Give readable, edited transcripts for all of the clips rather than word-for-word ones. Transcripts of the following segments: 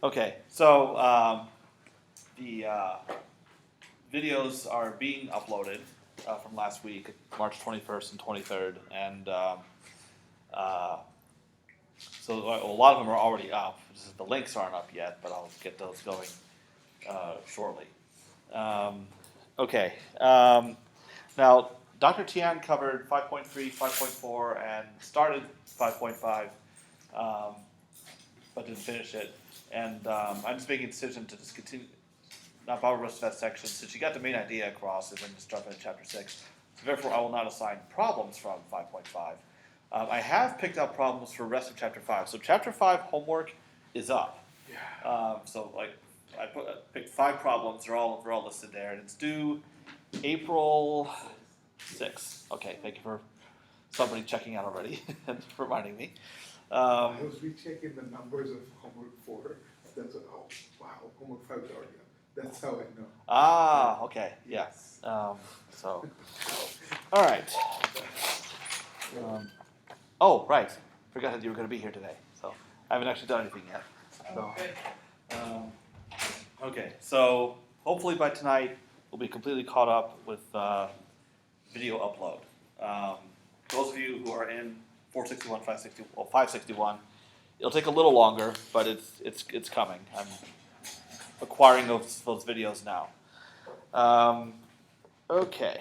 Okay, so the videos are being uploaded from last week, March 21st and 23rd, and uh, so a lot of them are already up. Just the links aren't up yet, but I'll get those going shortly. Um, okay, now Dr. Tian covered 5.3, 5.4, and started 5.5. Um, but didn't finish it. And I'm just making a decision to just continue, not bother the rest of that section, since you got the main idea across, and then just start at chapter 6. So therefore, I will not assign problems from 5.5. I have picked up problems for the rest of chapter 5. So chapter 5 homework is up. Yeah. So like I picked 5 problems. They're all listed there, and it's due April 6th. Okay, thank you for somebody checking out already and reminding me. I was rechecking the numbers of homework 4. That's what, oh, wow, homework 5 is already up. That's how I know. Ah, okay, yeah. Yes. So, all right. Oh, right. Forgot that you were going to be here today. So I haven't actually done anything yet. So, okay. So hopefully by tonight we'll be completely caught up with video upload. Those of you who are in 461, 560, well, 561, it'll take a little longer, but it's coming. I'm acquiring those videos now. Okay.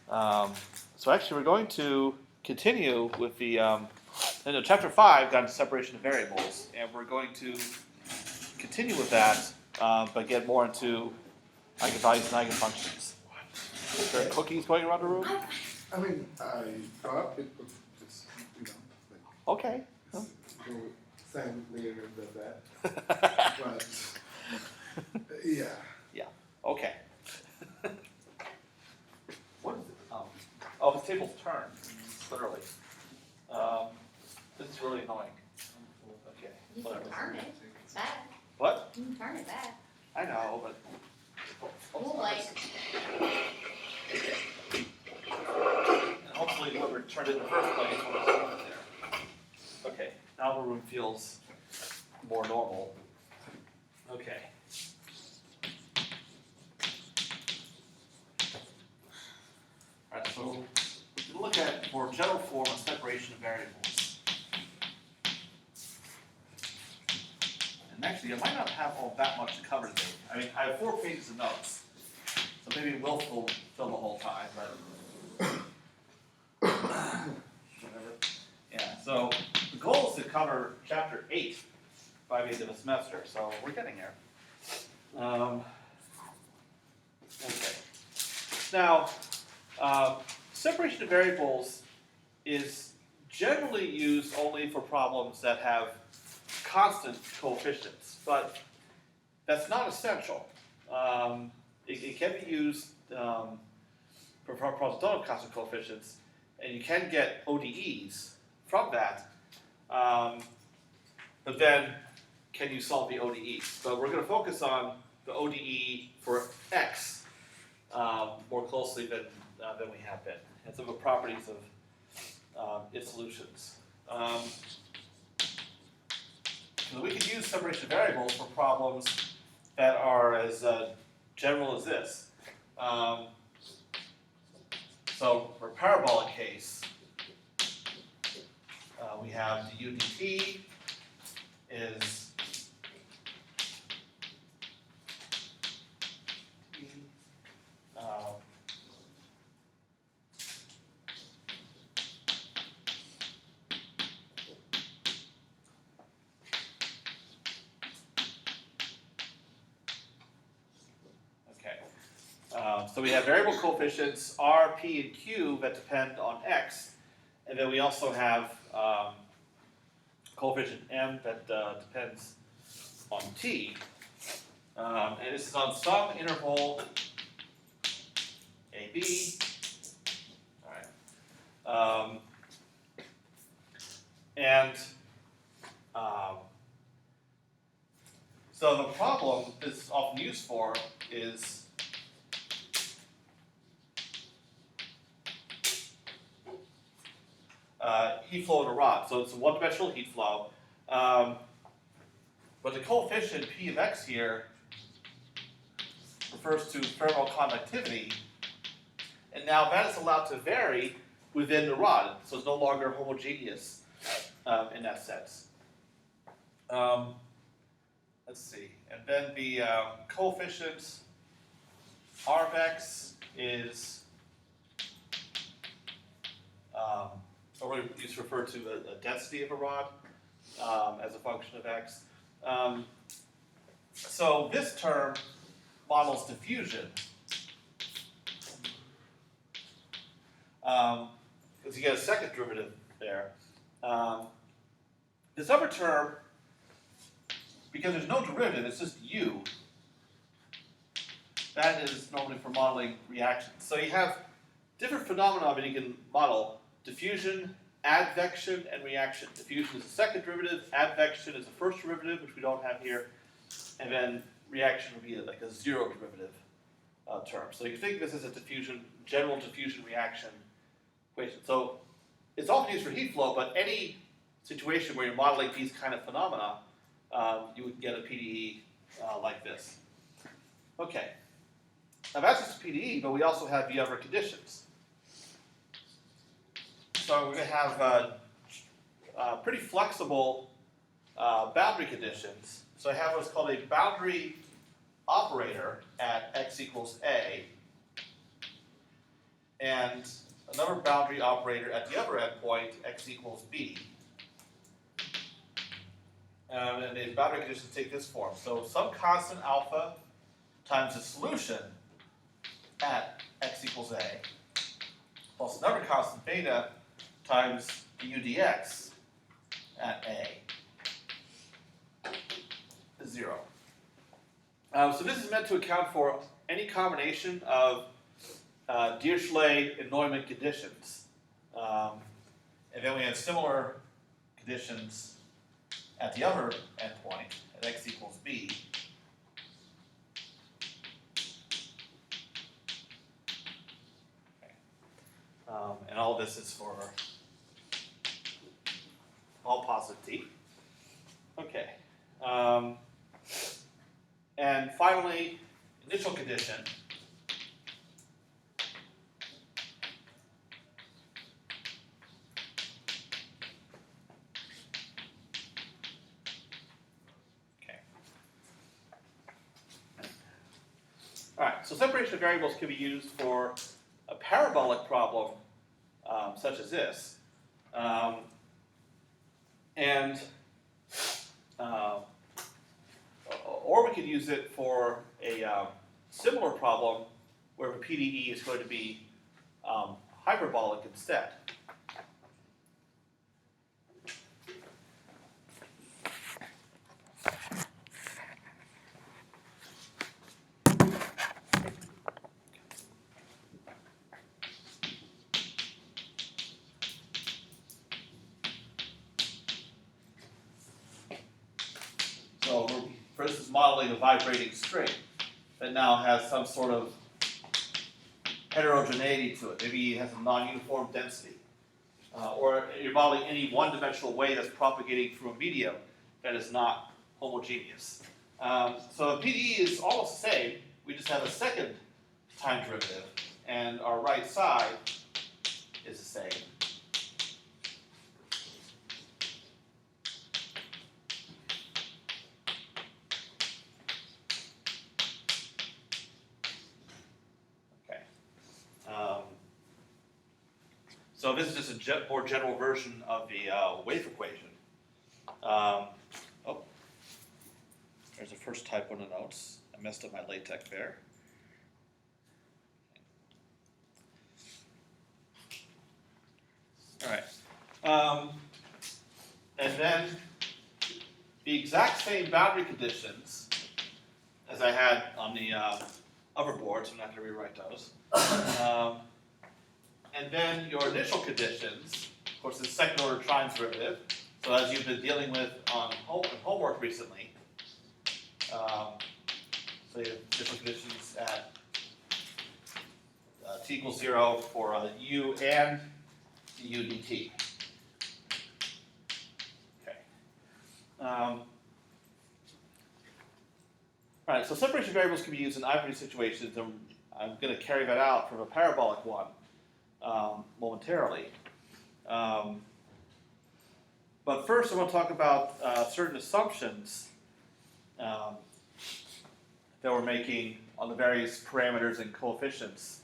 So actually, we're going to continue with the chapter 5 got into separation of variables, and we're going to continue with that, but get more into eigenvalues and eigenfunctions. Is there cookies going around the room? I mean, I thought it was just, like, Okay. go silently and that. But, yeah. Yeah. Okay. What is it? Oh, the table's turned. Literally. This is really annoying. Okay. You Whatever. can turn it. It's bad. What? You can turn it back. I know, but. We'll wait. And hopefully whoever turned it in the first place will leave it there. Okay, now the room feels more normal. Okay. Alright, so we can look at more general form of separation of variables. And actually, I might not have all that much to cover today. I mean, I have 4 pages of notes. So maybe we'll fill the whole time, but whatever. Yeah, so the goal is to cover chapter 8 by the end of the semester, so we're getting there. Okay. Now, separation of variables is generally used only for problems that have constant coefficients, but that's not essential. It can be used for problems that don't have constant coefficients, and you can get ODEs from that. But then, can you solve the ODE? So we're going to focus on the ODE for x more closely than we have been, and some of the properties of its solutions. So we can use separation of variables for problems that are as general as this. So for a parabolic case, we have the UDT is so we have variable coefficients R, P, and Q that depend on X, and then we also have coefficient M that depends on T, and this is on some interval AB. All right, and so the problem this is often used for is heat flow in a rod. So it's a one-dimensional heat flow. But the coefficient P of x here refers to thermal conductivity, and now that is allowed to vary within the rod, so it's no longer homogeneous in that sense. Let's see, and then the coefficient R of x is, or we used to refer to the density of a rod as a function of x. So this term models diffusion. Because you get a second derivative there. This upper term, because there's no derivative, it's just u. That is normally for modeling reactions. So you have different phenomena that you can model: diffusion, advection, and reaction. Diffusion is the second derivative, advection is the first derivative, which we don't have here, and then reaction would be like a zero derivative term. So you can think of this as a diffusion, general diffusion reaction equation. So it's often used for heat flow, but any situation where you're modeling these kind of phenomena, you would get a PDE like this. Okay. Now that's just a PDE, but we also have the other conditions. So we're going to have pretty flexible boundary conditions. So I have what's called a boundary operator at x equals a, and another boundary operator at the other endpoint, x equals b. And the boundary conditions take this form. So some constant alpha times the solution at x equals a plus another constant beta times du dx at a is 0. So this is meant to account for any combination of Dirichlet and Neumann conditions. And then we have similar conditions at the other endpoint at x equals b. And all this is for all positive t. Okay. And finally, initial condition. Okay. All right, so separation of variables can be used for a parabolic problem such as this. Or we could use it for a similar problem where the PDE is going to be hyperbolic instead. So we're, for instance, modeling a vibrating string that now has some sort of heterogeneity to it. Maybe it has a non-uniform density. Or you're modeling any one-dimensional wave that's propagating through a medium that is not homogeneous. So PDE is almost the same. We just have a second time derivative, and our right side is the same. So this is just a more general version of the wave equation. Oh, there's the first typo in the notes. I messed up my LaTeX there. All right. And then the exact same boundary conditions as I had on the other board, so I'm not going to rewrite those. And then your initial conditions, of course, the second order trine derivative. So as you've been dealing with on homework recently, so you have initial conditions at t equals 0 for u and du dt. Okay. All right, so separation variables can be used in either of these situations, and I'm going to carry that out from a parabolic one momentarily. But first, I want to talk about certain assumptions that we're making on the various parameters and coefficients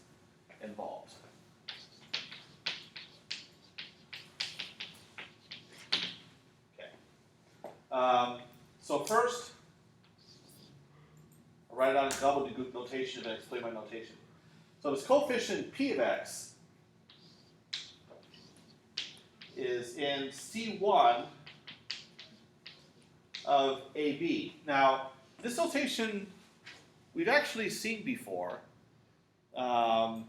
involved. Okay. So first, I'll write it on double notation and explain my notation. So this coefficient p of x is in C1 of AB. Now, this notation we've actually seen before. I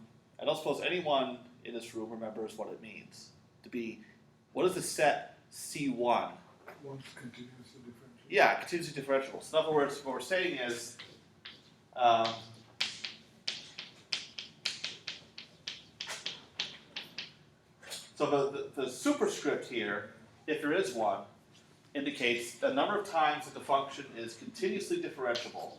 don't suppose anyone in this room remembers what it means to be. What is the set C1? One's continuously differential. Yeah, continuously differentiable. So in other words, what we're saying is so the superscript here, if there is one, indicates the number of times that the function is continuously differentiable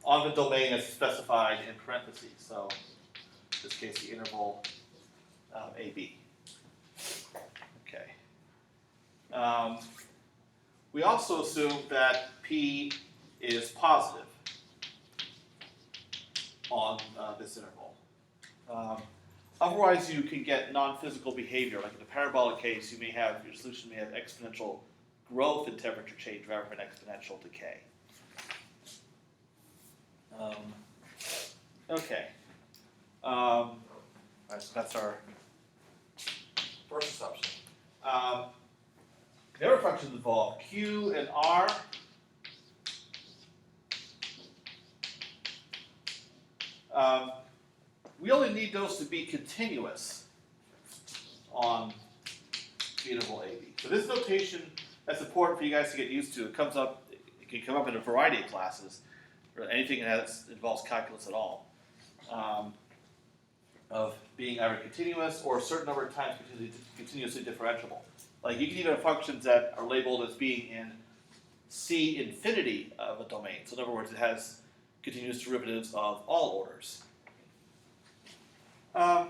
on the domain as specified in parentheses. So in this case, the interval AB. Okay. We also assume that P is positive on this interval. Otherwise, you can get non-physical behavior. Like in the parabolic case, your solution may have exponential growth in temperature change rather than exponential decay. Okay. All right, so that's our first assumption. The other functions involved Q and R. We only need those to be continuous on the interval AB. So this notation that's important for you guys to get used to. It can come up in a variety of classes, or anything that involves calculus at all, of being either continuous or a certain number of times continuously differentiable. Like you can even have functions that are labeled as being in C infinity of a domain. So in other words, it has continuous derivatives of all orders. Why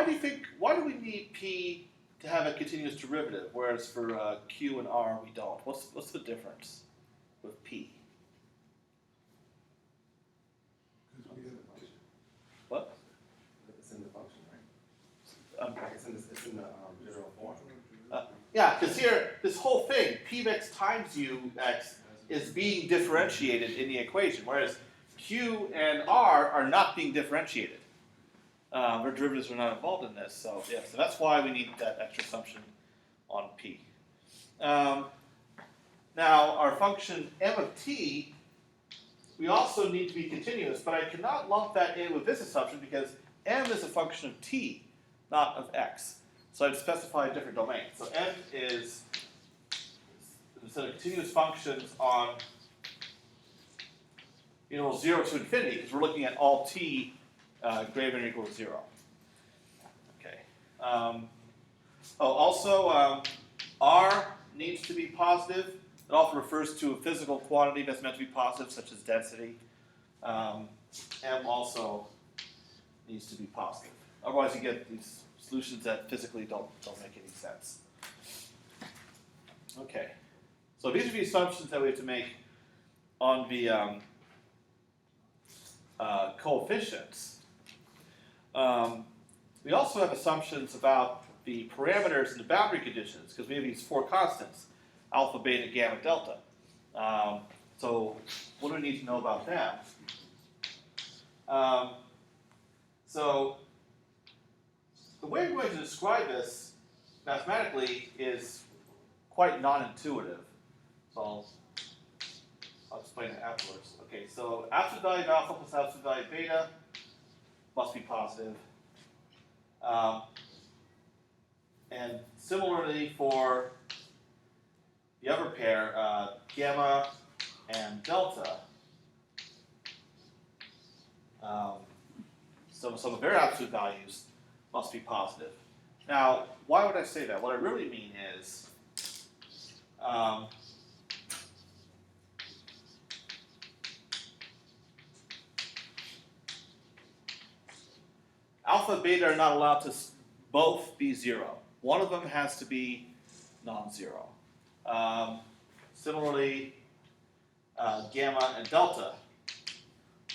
do we need P to have a continuous derivative, whereas for Q and R we don't? What's the difference with P? Because we have a function. What? It's in the function, right? It's in the general form. Yeah, because here, this whole thing, P of x times U x, is being differentiated in the equation, whereas Q and R are not being differentiated. Their derivatives are not involved in this, so yeah, so that's why we need that extra assumption on P. Now, our function m of t, we also need to be continuous, but I cannot lump that in with this assumption because m is a function of t, not of x. So I'd specify a different domain. So m is a set of continuous functions on interval 0 to infinity, because we're looking at all t greater than or equal to 0. Okay. R needs to be positive. It often refers to a physical quantity that's meant to be positive, such as density. M also needs to be positive. Otherwise, you get these solutions that physically don't make any sense. Okay. So these are the assumptions that we have to make on the coefficients. We also have assumptions about the parameters and the boundary conditions, because we have these four constants: alpha, beta, gamma, delta. So what do we need to know about them? So the way we're going to describe this mathematically is quite non-intuitive. So I'll explain it afterwards. Okay, so absolute value of alpha plus absolute value of beta must be positive. And similarly for the other pair, gamma and delta, some of their absolute values must be positive. Now, why would I say that? What I really mean is, alpha and beta are not allowed to both be 0. One of them has to be non-zero. Similarly, gamma and delta,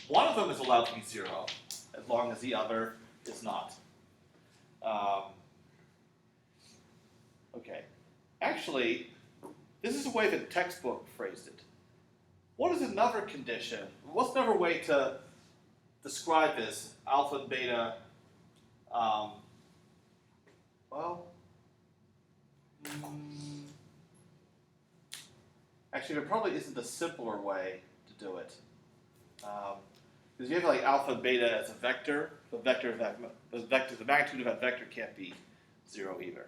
one of them is allowed to be 0 as long as the other is not. Okay. Actually, this is the way the textbook phrased it. What is another condition? What's another way to describe this? Alpha and beta. Well, actually, there probably isn't a simpler way to do it. Because you have like alpha and beta as a vector. The magnitude of that vector can't be 0 either.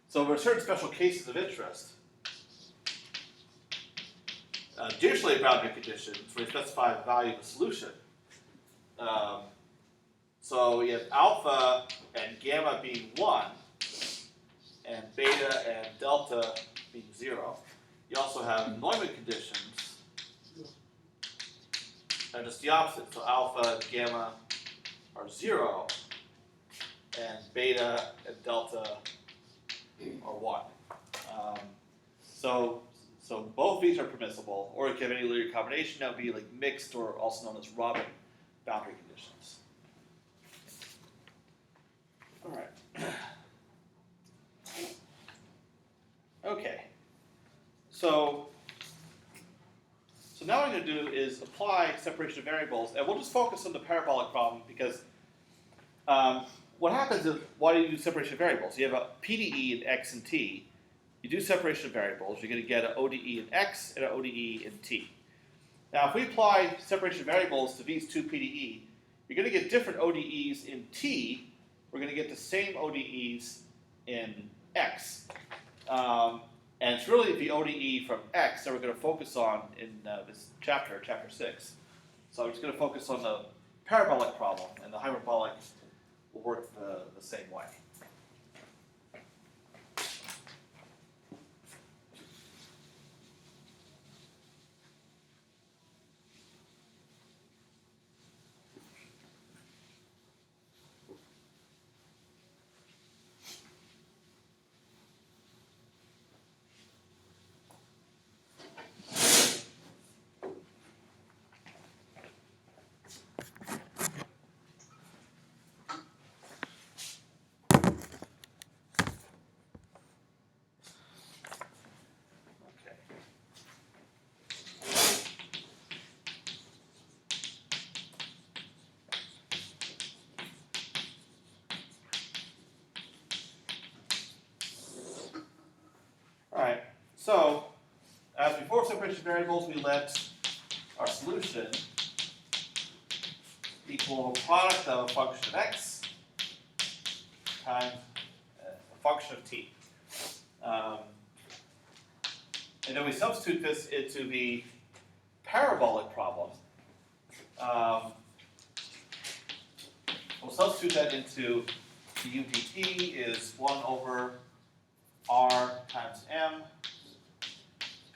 So there are certain special cases of interest. Dirichlet boundary conditions where you specify the value of the solution. So you have alpha and gamma being 1, and beta and delta being 0. You also have Neumann conditions that are just the opposite. So alpha and gamma are 0, and beta and delta are 1. So both these are permissible, or if you have any linear combination, that would be like mixed, or also known as Robin boundary conditions. All right. Okay. So now what I'm going to do is apply separation of variables, and we'll just focus on the parabolic problem because what happens is, why do you do separation of variables? You have a PDE in x and t. You do separation of variables, you're going to get an ODE in x and an ODE in t. Now, if we apply separation of variables to these two PDE, you're going to get different ODEs in t. We're going to get the same ODEs in x. And it's really the ODE from x that we're going to focus on in this chapter, chapter 6. So I'm just going to focus on the parabolic problem, and the hyperbolic will work the same way. Okay. All right. So, as before separation of variables, we let our solution equal product of a function of x times a function of t. And then we substitute this into the parabolic problem. We'll substitute that into the u dt is 1 over r times m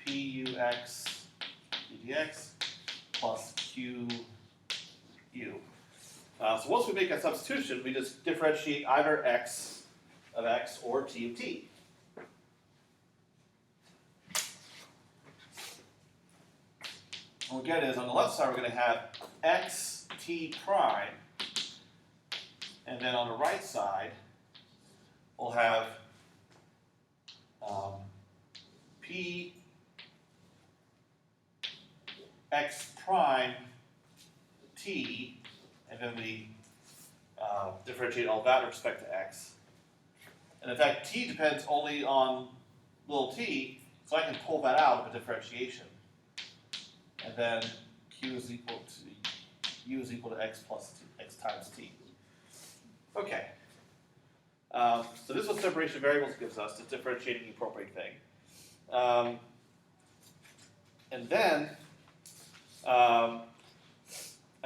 p ux dx plus q u. So once we make a substitution, we just differentiate either x of x or t of t. What we get is, on the left side, we're going to have x t prime, and then on the right side, we'll have p x prime t, and then we differentiate all that with respect to x. And in fact, t depends only on little t, so I can pull that out of a differentiation. And then q is equal to u is equal to x plus t, x times t. Okay. So this is what separation of variables gives us, it's differentiating the appropriate thing. And then I'm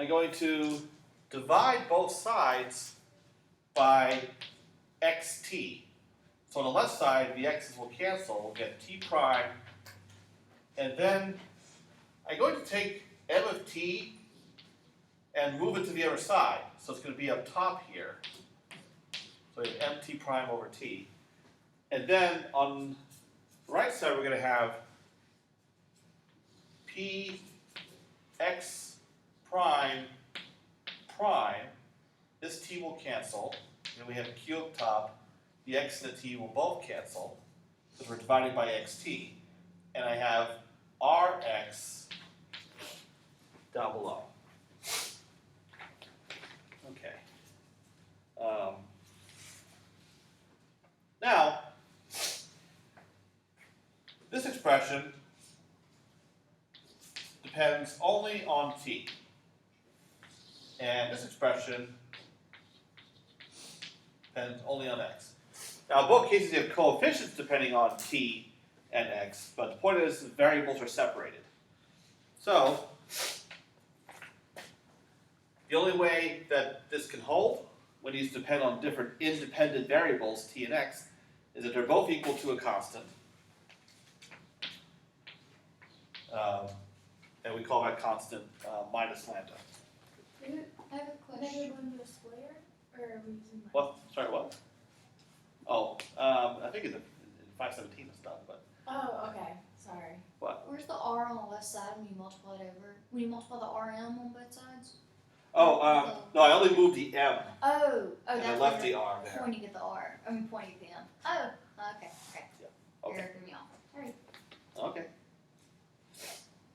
going to divide both sides by xt. So on the left side, the x's will cancel, we'll get t prime, and then I'm going to take m of t and move it to the other side. So it's going to be up top here. So we have mt prime over t. And then on the right side, we're going to have p x prime prime. This t will cancel. And we have a q up top. The x and the t will both cancel because we're dividing by xt. And I have rx down below. Okay. Now, this expression depends only on t. And this expression depends only on x. Now, in both cases, you have coefficients depending on t and x, but the point is the variables are separated. So, the only way that this can hold when these depend on different independent variables, t and x, is that they're both equal to a constant. And we call that constant minus lambda. I have a question. Going to a square, or are we using? What? Sorry, what? Oh, I think in 517 it's done, but Oh, okay. Sorry. what? Where's the R on the left side when you multiply it over? When you multiply the RM on both sides? Oh, no, I only moved the m Oh, and I that's left where the you're r there. pointing at the R. I mean, pointing at the M. Oh, okay. Okay. You're threw me off. Alright. Okay.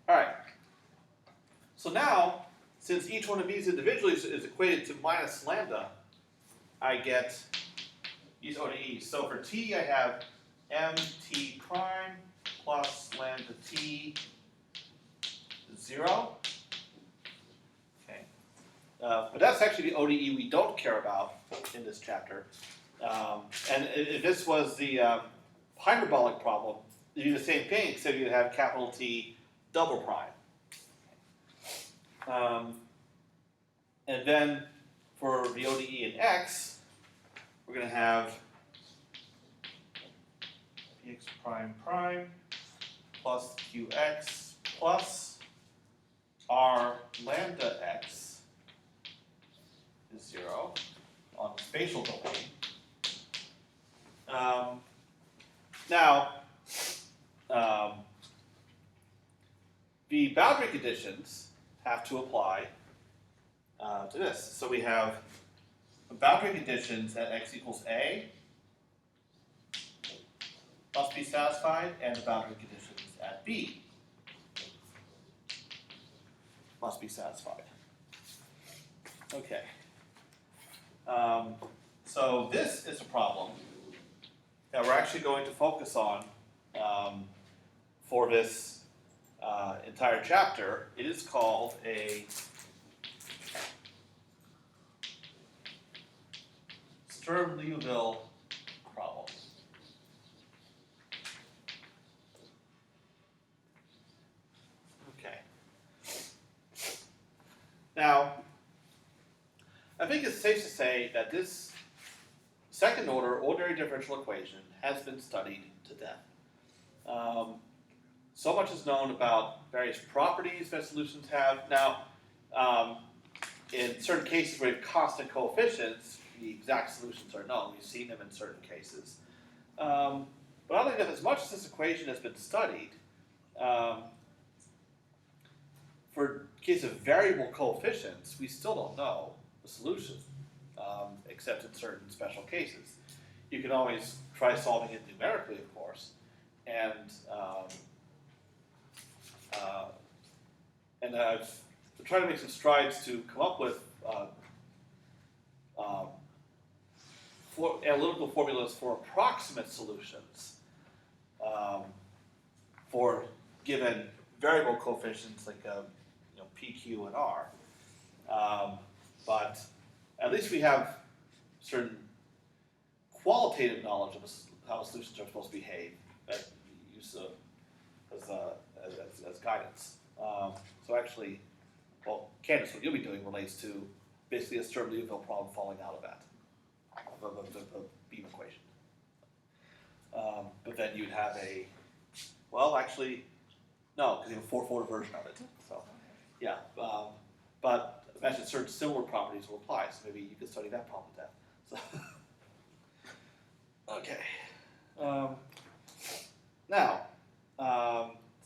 All right. So now, since each one of these individually is equated to minus lambda, I get these ODEs. So for t, I have mt prime plus lambda t 0. Okay. But that's actually the ODE we don't care about in this chapter. And if this was the hyperbolic problem, you do the same thing, except you'd have capital T double prime. And then for the ODE in x, we're going to have px prime prime plus qx plus r lambda x is 0 on the spatial domain. Now, the boundary conditions have to apply to this. So we have the boundary conditions at x equals a must be satisfied, and the boundary conditions at b must be satisfied. Okay. So this is a problem that we're actually going to focus on for this entire chapter. It is called a Sturm-Liouville problem. Okay. Now, I think it's safe to say that this second order ordinary differential equation has been studied to death. So much is known about various properties that solutions have. Now, in certain cases where you have constant coefficients, the exact solutions are known. We've seen them in certain cases. But I think that as much as this equation has been studied, for case of variable coefficients, we still don't know the solution, except in certain special cases. You can always try solving it numerically, of course, and I've tried to make some strides to come up with analytical formulas for approximate solutions for given variable coefficients like P, Q, and R. But at least we have certain qualitative knowledge of how solutions are supposed to behave that we use as guidance. So actually, well, Candace, what you'll be doing relates to basically a Sturm-Liouville problem falling out of that, the beam equation. But then you'd have well, actually, no, because you have a fourfold version of it. So, yeah, but imagine certain similar properties will apply. So maybe you could study that problem to death. So, okay. Now,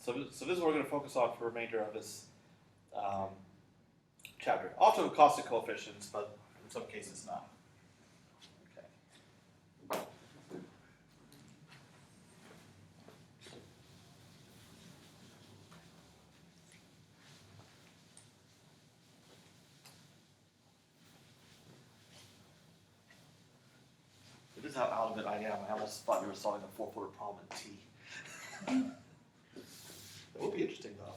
so this is what we're going to focus on for the remainder of this chapter. Often with caustic coefficients, but in some cases not. Okay. This is how out of it I am. I almost thought we were solving a four-footer problem in T. It would be interesting, though.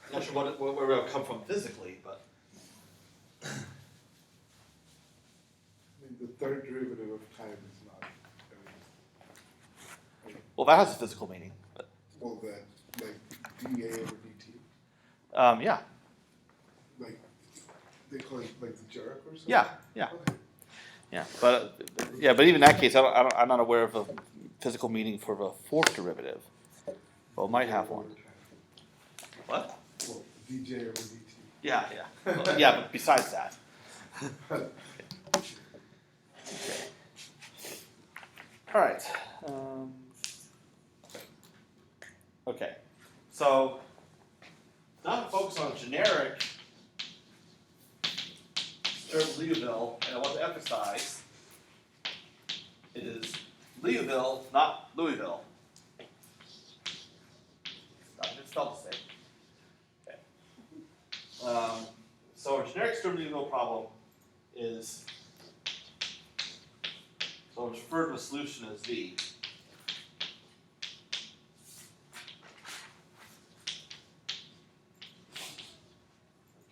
I'm not sure where it would come from physically, but I mean, the third derivative of time is not, well, that has a physical meaning. But, well, that, like, dA over dt, yeah, like, they call it, like, the jerk or something? yeah, yeah, Okay. yeah. But but even in that case, I'm not aware of a physical meaning for the fourth derivative. Well, it might have one. What? Well, dJ over dt. Yeah, yeah, well, yeah. But besides that. All right. Okay. So now to focus on generic Sturm-Liouville, and I want to emphasize it is Liouville, not Louisville. Not just spelled the same. Okay. So our generic Sturm-Liouville problem is, so it's referred to a solution as V.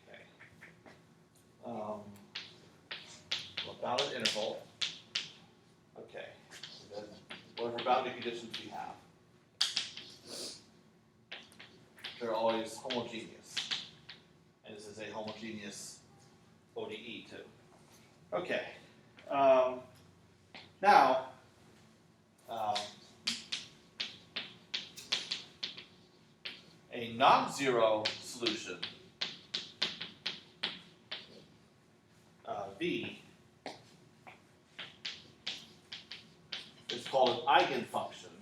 Okay. About an interval. Okay. And then whatever boundary conditions we have, they're always homogeneous. And this is a homogeneous ODE too. Okay. Now, a non-zero solution, V, is called an eigenfunction.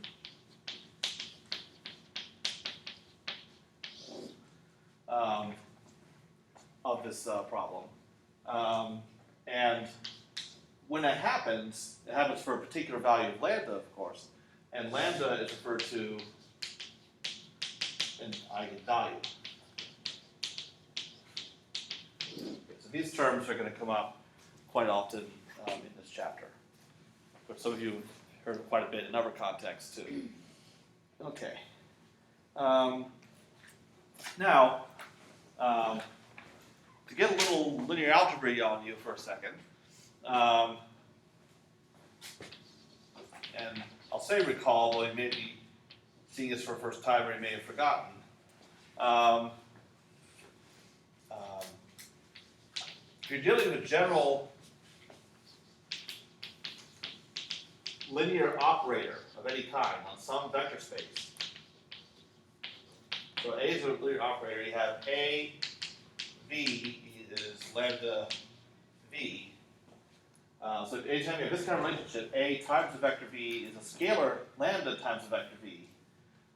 Of this problem. And when that happens, it happens for a particular value of lambda, of course. And lambda is referred to an eigenvalue. So these terms are going to come up quite often in this chapter. But some of you heard quite a bit in other contexts too. Okay. Now, to get a little linear algebra on you for a second, and I'll say recall, though you may be seeing this for the first time or you may have forgotten. If you're dealing with a general linear operator of any kind on some vector space, so A is a linear operator, you have A, V is lambda V. So anytime you have this kind of relationship, A times the vector V is a scalar lambda times the vector V.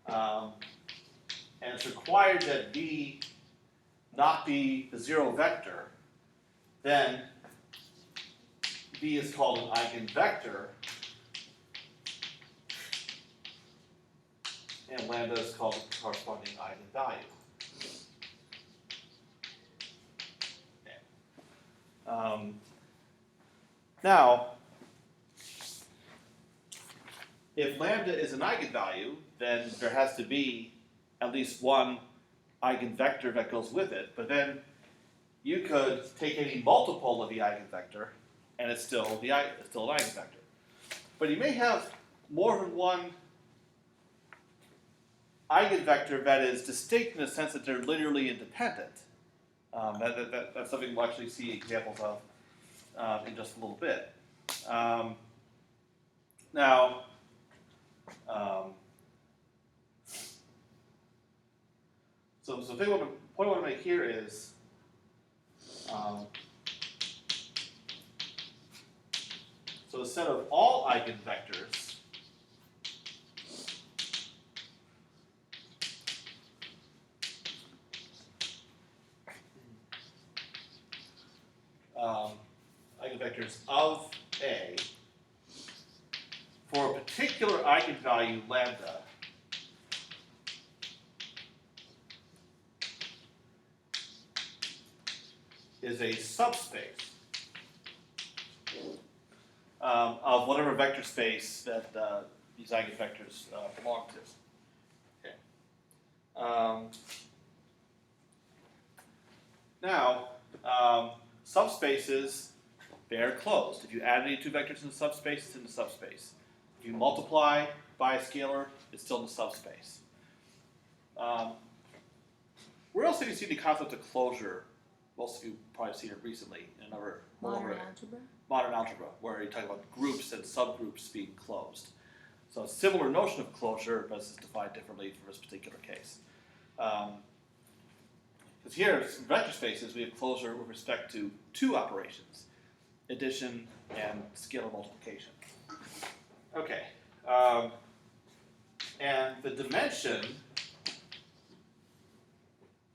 And it's required that V not be the zero vector, then V is called an eigenvector, and lambda is called the corresponding eigenvalue. Okay. Now, if lambda is an eigenvalue, then there has to be at least one eigenvector that goes with it. But then you could take any multiple of the eigenvector, and it's still an eigenvector. But you may have more than one eigenvector that is distinct in the sense that they're linearly independent. That's something we'll actually see examples of in just a little bit. Now, so the point I want to make here is so a set of all eigenvectors eigenvectors of A for a particular eigenvalue lambda is a subspace of whatever vector space that these eigenvectors belong to. Okay. Now, subspaces, they're closed. If you add any two vectors in the subspace, it's in the subspace. If you multiply by a scalar, it's still in the subspace. Where else have you seen the concept of closure? Most of you probably seen it recently in another Modern algebra. modern algebra, where you talk about groups and subgroups being closed. So a similar notion of closure, but it's defined differently for this particular case. Because here, in vector spaces, we have closure with respect to two operations, addition and scalar multiplication. Okay. And the dimension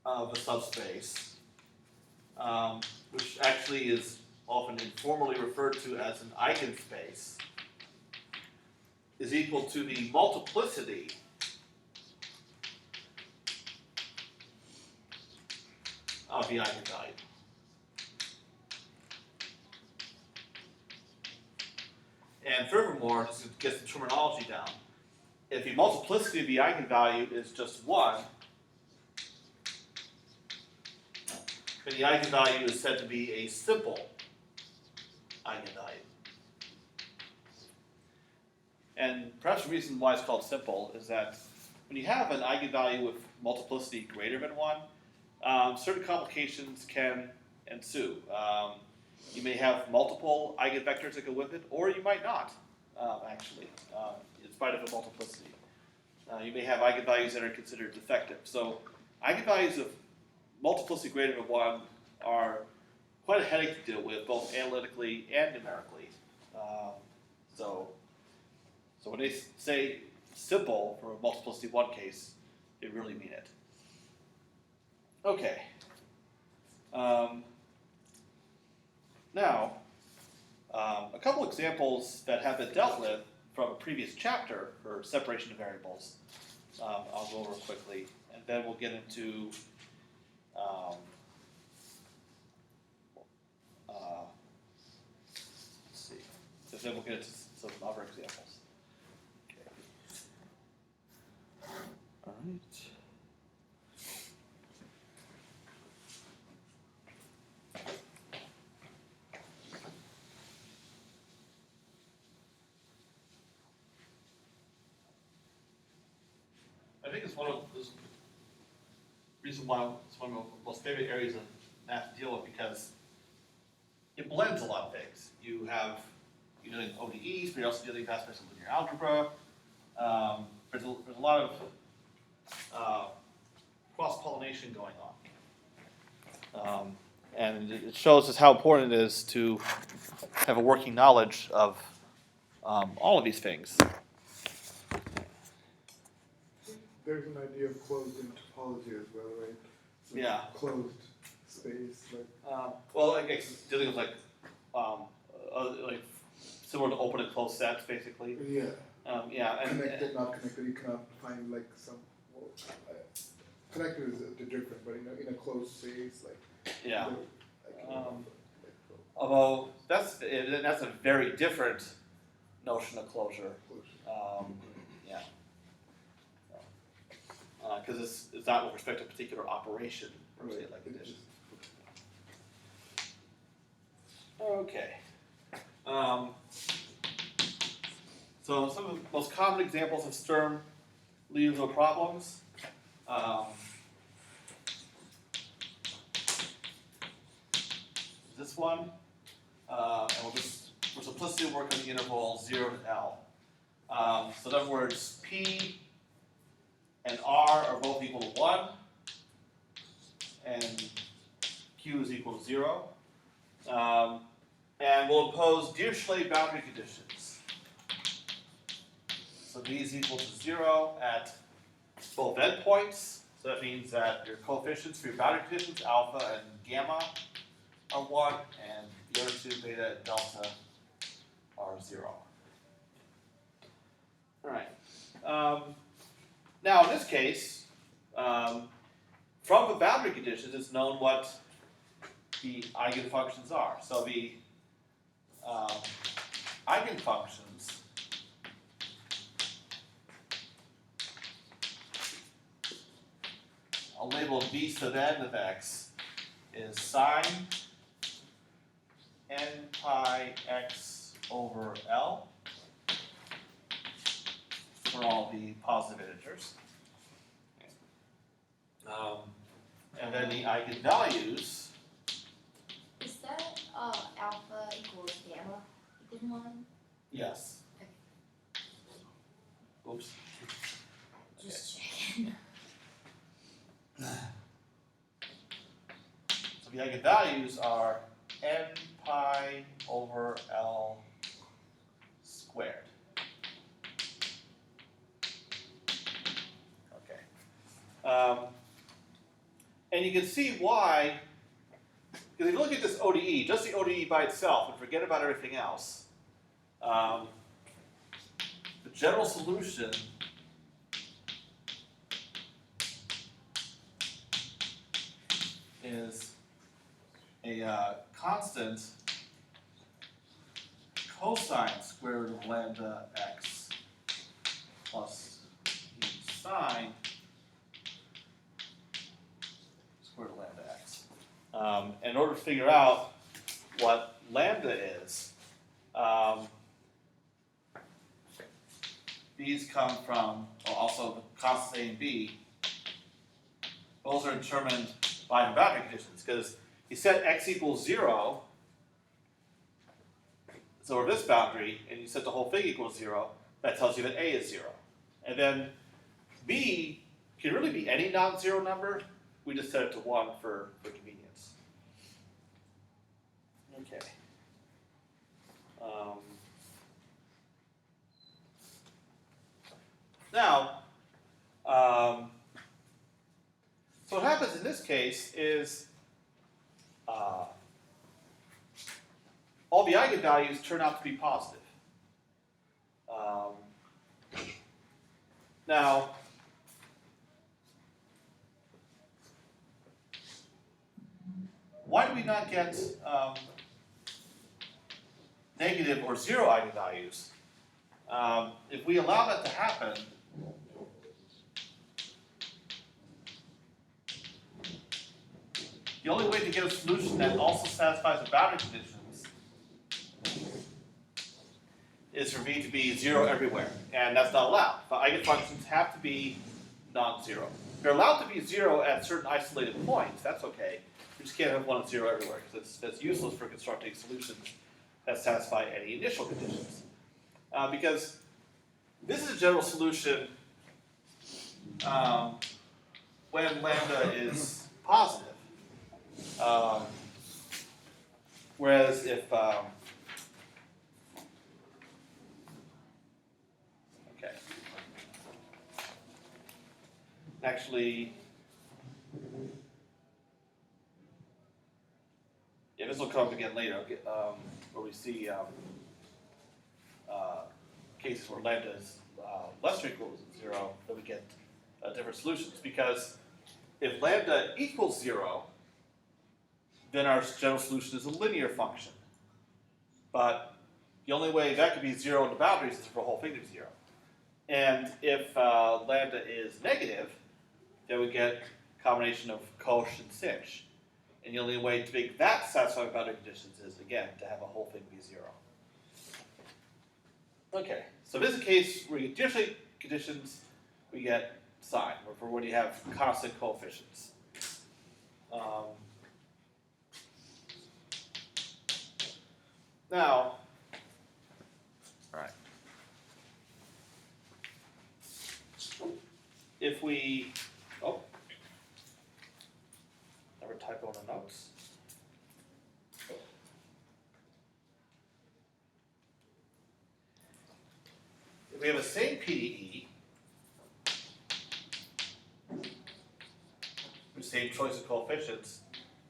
of a subspace, which actually is often informally referred to as an eigenspace, is equal to the multiplicity of the eigenvalue. And furthermore, just to get the terminology down, if the multiplicity of the eigenvalue is just 1, then the eigenvalue is said to be a simple eigenvalue. And perhaps the reason why it's called simple is that when you have an eigenvalue with multiplicity greater than 1, certain complications can ensue. You may have multiple eigenvectors that go with it, or you might not, actually, in spite of the multiplicity. You may have eigenvalues that are considered defective. So eigenvalues of multiplicity greater than 1 are quite a headache to deal with, both analytically and numerically. So when they say simple for a multiplicity 1 case, they really mean it. Okay. Now, a couple examples that have been dealt with from a previous chapter for separation of variables. I'll go over quickly, and then we'll get into let's see. So then we'll get into some other examples. Okay. All right. I think it's one of the reason why it's one of my most favorite areas of math to deal with, because it blends a lot of things. You're doing ODEs, but you're also dealing with aspects of linear algebra. There's a lot of cross-pollination going on. And it shows us how important it is to have a working knowledge of all of these things. There's an idea of closed in topology as well, right? So Yeah. Closed space, like. Well, I guess dealing with like similar to open and closed sets, basically. Yeah. Yeah. And, Connected, not connected. You cannot find like some. Well, connected is different, but in a closed space, like. yeah. Like, Although that's a very different notion of closure. Yeah. Because it's not with respect to a particular operation, per se, like addition. Okay. So some of the most common examples of Sturm-Liouville problems. is this one. And we'll just, for simplicity, work on the interval 0 to L. So in other words, P and R are both equal to 1, and Q is equal to 0. And we'll impose Dirichlet boundary conditions. So B is equal to 0 at both endpoints. So that means that your coefficients for your boundary conditions, alpha and gamma, are 1, and the other two, beta and delta, are 0. All right. Now, in this case, from the boundary conditions, it's known what the eigenfunctions are. So the eigenfunctions I'll label b sub n of x is sine n pi x over L for all the positive integers. And then the eigenvalues, Is that alpha equals gamma equals 1? yes. Okay. Oops. Just checking. So the eigenvalues are n pi over L squared. Okay. And you can see why, because if you look at this ODE, just the ODE by itself, and forget about everything else, the general solution is a constant cosine square root of lambda x plus e sine square root of lambda x. In order to figure out what lambda is, these come from, well, also the constants A and B. Those are determined by the boundary conditions, because you set x equals 0, so over this boundary, and you set the whole thing equals 0, that tells you that A is 0. And then B can really be any non-zero number. We just set it to 1 for convenience. Okay. Now, so what happens in this case is all the eigenvalues turn out to be positive. Now, why do we not get negative or 0 eigenvalues? If we allow that to happen, the only way to get a solution that also satisfies the boundary conditions is for V to be 0 everywhere, and that's not allowed. The eigenfunctions have to be non-zero. They're allowed to be 0 at certain isolated points, that's okay. You just can't have 1 and 0 everywhere, because that's useless for constructing solutions that satisfy any initial conditions. Because this is a general solution when lambda is positive. Whereas if okay, actually, yeah, this will come up again later. Okay, where we see cases where lambda is less or equal to 0, then we get different solutions. Because if lambda equals 0, then our general solution is a linear function. But the only way that could be 0 in the boundaries is for the whole thing to be 0. And if lambda is negative, then we get a combination of Koch and Sich. And the only way to make that satisfy boundary conditions is, again, to have a whole thing be 0. Okay, so this is a case where you get Dirichlet conditions, we get sine, or for when you have constant coefficients. Now, all right. If we, never typo in the notes. If we have the same PDE, with same choice of coefficients,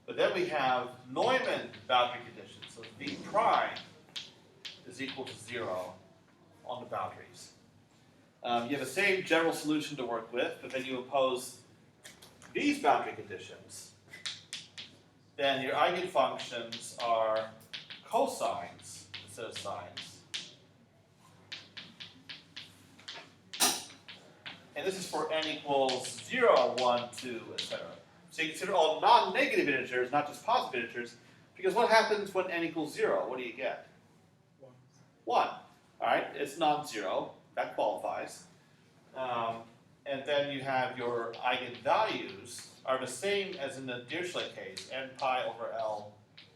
but then we have Neumann boundary conditions. So V prime is equal to 0 on the boundaries. You have the same general solution to work with, but then you impose these boundary conditions. Then your eigenfunctions are cosines instead of sines. And this is for n equals 0, 1, 2, etc. So you consider all non-negative integers, not just positive integers, because what happens when n equals 0? What do you get? 1. All right, it's non-zero. That qualifies. And then you have your eigenvalues are the same as in the Dirichlet case, n pi over L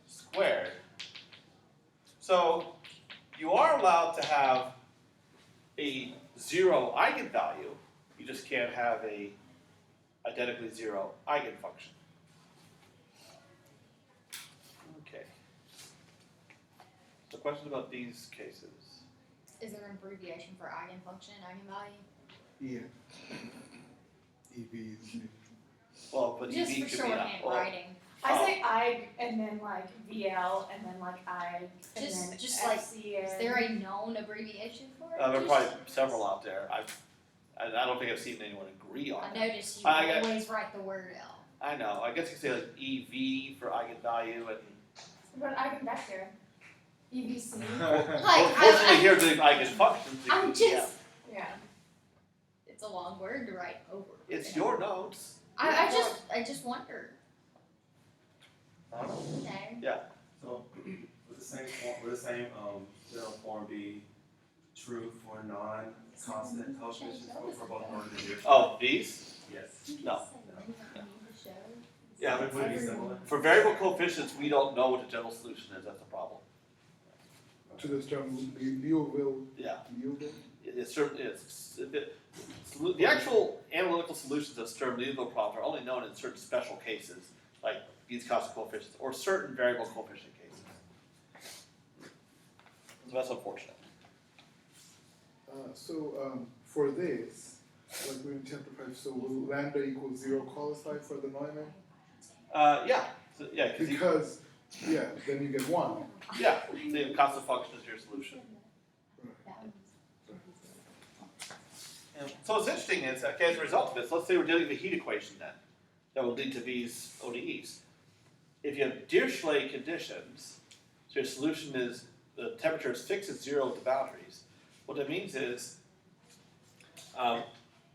squared. So you are allowed to have a 0 eigenvalue. You just can't have a identically 0 eigenfunction. Okay. So questions about these cases? Is there an abbreviation for eigenfunction and eigenvalue? Yeah. EVs. Well, but Just EV for could be shorthand well, writing. I say I and then like VL and then like I and Just- then just like, FC Is and there a known abbreviation for it? there are probably several out there. I don't think I've seen anyone agree on I that. noticed you I got- always write the word L. I know. I guess you could say like EV for eigenvalue and. but eigenvector. EVC. Like, Fortunately, here doing eigenfunctions. you I'm can- just, Yeah. it's a long word to write over. It's you know? your notes. I just wondered, I don't know. you know? Yeah. So would the same general form be true for non-constant coefficients for both Northern and Dirichlet? Oh, these? Yes. No. Yeah, Yeah. would it be similar? For variable coefficients, we don't know what the general solution is. That's the problem. To this term, Liouville. Yeah. Liouville. It certainly is. The actual analytical solutions of Sturm-Liouville problems are only known in certain special cases, like these constant coefficients, or certain variable coefficient cases. So that's unfortunate. For this, like we're in chapter 5, so will lambda equal 0 qualify for the Neumann? Yeah. So, yeah, Because, then you get 1. yeah, the constant function is your solution. And so what's interesting is, okay, as a result of this, let's say we're dealing with a heat equation then, that will lead to these ODEs. If you have Dirichlet conditions, so your solution is the temperature is fixed at 0 at the boundaries. What that means is,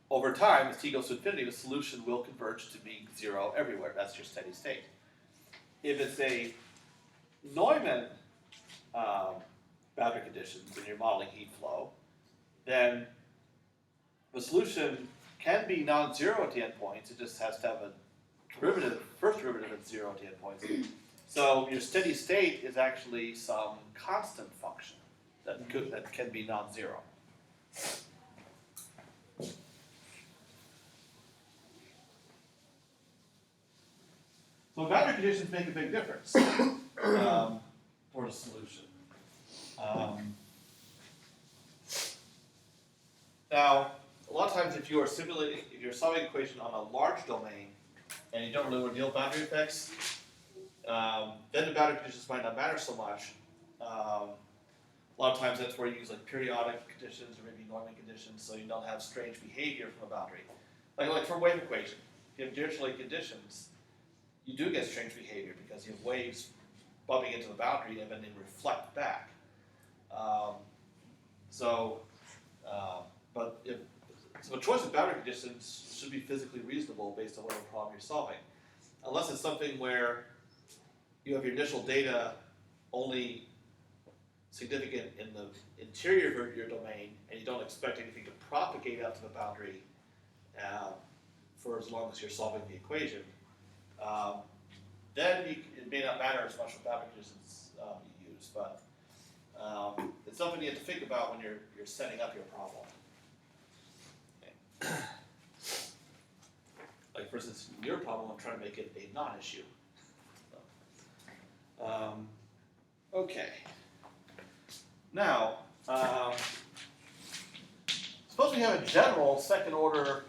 over time, as t goes to infinity, the solution will converge to being 0 everywhere. That's your steady state. If it's a Neumann boundary conditions and you're modeling heat flow, then the solution can be non-zero at the endpoints. It just has to have a first derivative at 0 at the endpoints. So your steady state is actually some constant function that can be non-zero. So boundary conditions make a big difference for the solution. Now, a lot of times if you're solving an equation on a large domain and you don't really want to deal with boundary effects, then the boundary conditions might not matter so much. A lot of times that's where you use like periodic conditions or maybe Neumann conditions so you don't have strange behavior from a boundary. Like for a wave equation, if you have Dirichlet conditions, you do get strange behavior because you have waves bumping into the boundary and then they reflect back. So a choice of boundary conditions should be physically reasonable based on whatever problem you're solving. Unless it's something where you have your initial data only significant in the interior of your domain and you don't expect anything to propagate out to the boundary for as long as you're solving the equation, then it may not matter as much what boundary conditions you use. But It's something you have to think about when you're setting up your problem. Okay. Like for instance, your problem, I'm trying to make it a non-issue. So, okay. Now, suppose we have a general second order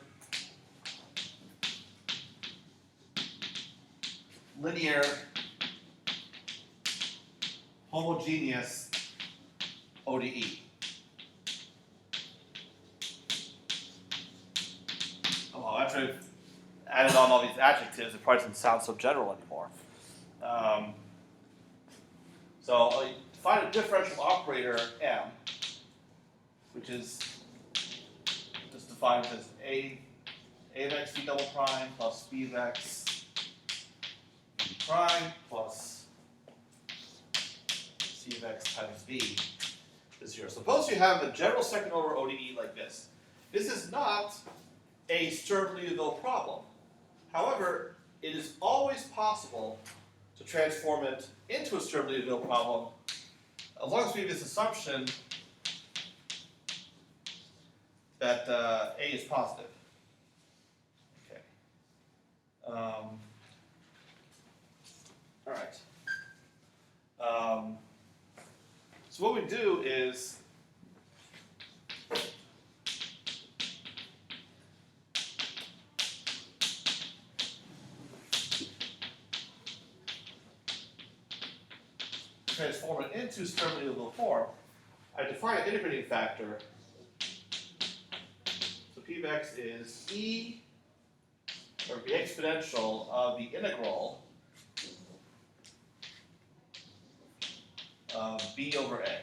linear homogeneous ODE. Well, after I've added on all these adjectives, it probably doesn't sound so general anymore. So I'll define a differential operator M, which is just defined as A of x v double prime plus b of x v prime plus c of x times v is 0. Suppose you have a general second order ODE like this. This is not a Sturm-Liouville problem. However, it is always possible to transform it into a Sturm-Liouville problem as long as we have this assumption that A is positive. Okay. All right. So what we do is transform it into Sturm-Liouville form. I define an integrating factor. So p of x is e, or the exponential of the integral of b over a.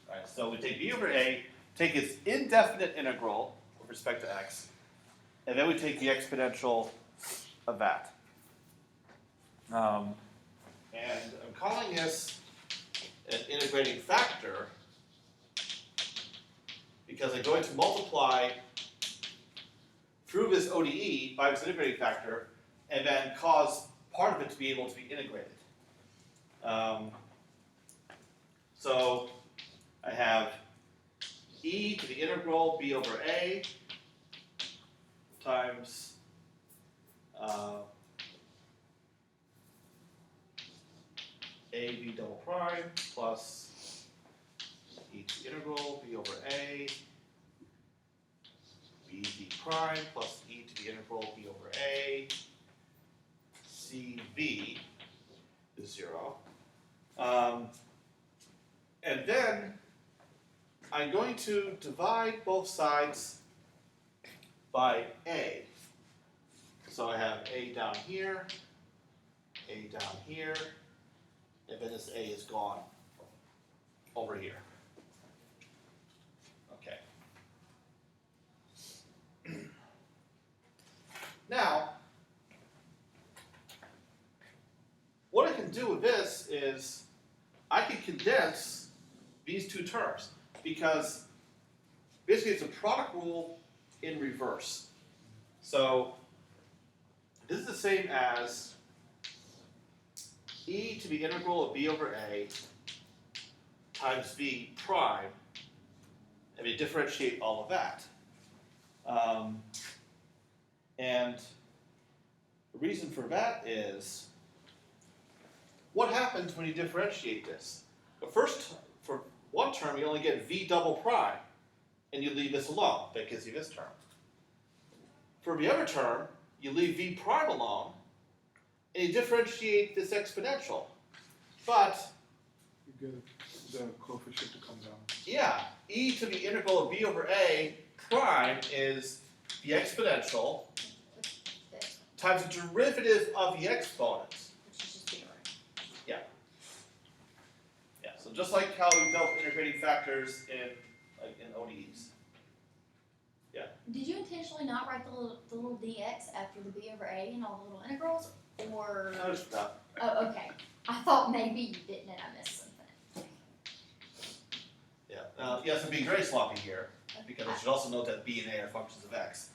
Right, so we take b over a, take its indefinite integral with respect to x, and then we take the exponential of that. And I'm calling this an integrating factor because I'm going to multiply through this ODE by this integrating factor and then cause part of it to be able to be integrated. So I have e to the integral b over a times a b double prime plus e to the integral b over a b d prime plus e to the integral b over a c b is 0. And then I'm going to divide both sides by a. So I have a down here, and then this a is gone over here. Okay. Now, what I can do with this is I can condense these two terms because basically it's a product rule in reverse. So this is the same as e to the integral of b over a times v prime, and we differentiate all of that. And the reason for that is, what happens when you differentiate this? But first, for one term, you only get v double prime, and you leave this alone. That gives you this term. For the other term, you leave v prime alone, and you differentiate this exponential. But You get the coefficient to come down. yeah, e to the integral of b over a prime is the exponential times the derivative of the exponent. Which is just zero. Yeah, so just like how we dealt with integrating factors in ODEs. Did you intentionally not write the little dx after the b over a and all the little integrals? Or I just forgot. oh, okay. I thought maybe you didn't and I missed something. Yeah. Yes, I'm being very sloppy here because I should also note that b and a are functions of x.